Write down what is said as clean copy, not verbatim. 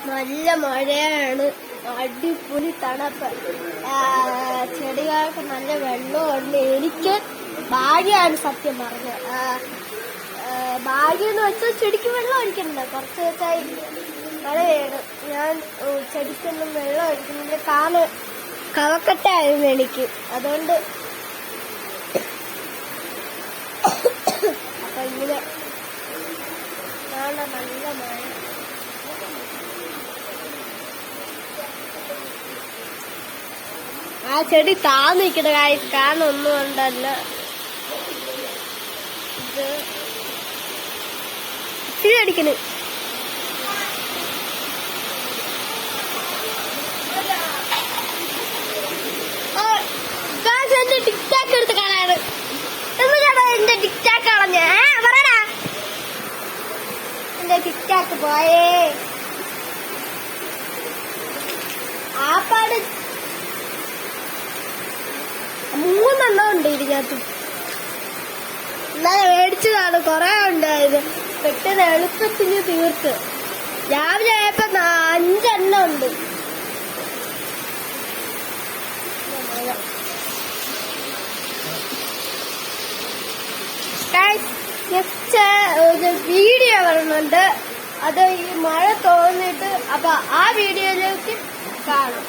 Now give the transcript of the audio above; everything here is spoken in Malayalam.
നല്ല മഴയാണ്, അടിപൊളി തണുപ്പ്, ചെടികൾക്ക് നല്ല വെള്ളമുണ്ട്. എനിക്ക് ഭാഗ്യമാണ് സത്യം പറഞ്ഞത്. ഭാഗ്യം എന്ന് വെച്ചാൽ ചെടിക്ക് വെള്ളം ഒഴിക്കുന്നുണ്ട്. കുറച്ച് ദിവസമായി മഴ പെയ്യണം. ഞാൻ ചെടിക്കൊന്നും വെള്ളം ഒഴിക്കുന്നുണ്ട്. കവക്കട്ടായിരുന്നു എനിക്ക്, അതുകൊണ്ട് അപ്പൊ ഇങ്ങനെ കാണാൻ നല്ല മഴ. ആ ചെടി താന്നിരിക്കണ കാണൊന്നും ഉണ്ടല്ല. ഇത് ഇച്ചിരി അടിക്കണ്. എന്റെ ടിക്ടാക്ക് എടുത്ത് കാണാണ്. എന്തിനാണ് എന്റെ ടിക്ടാക്ക് കളഞ്ഞ? പറയടാ, എന്റെ ടിക്ടാക്ക് പോയേ. ആപ്പാട് 3 ഉണ്ട് ഇതിനകത്ത്. ഇന്നലെ മേടിച്ചതാണ്, കുറെ ഉണ്ടായത്. പെട്ടെന്ന് എളുപ്പത്തിന് തീർത്ത്. രാവിലെ ആയപ്പോ 5 ഉണ്ട്. നെക്സ്റ്റ് ഒരു വീഡിയോ വരുന്നുണ്ട്, അത് ഈ മഴ തോന്നിട്ട്. അപ്പൊ ആ വീഡിയോയിലേക്ക് കാണാം.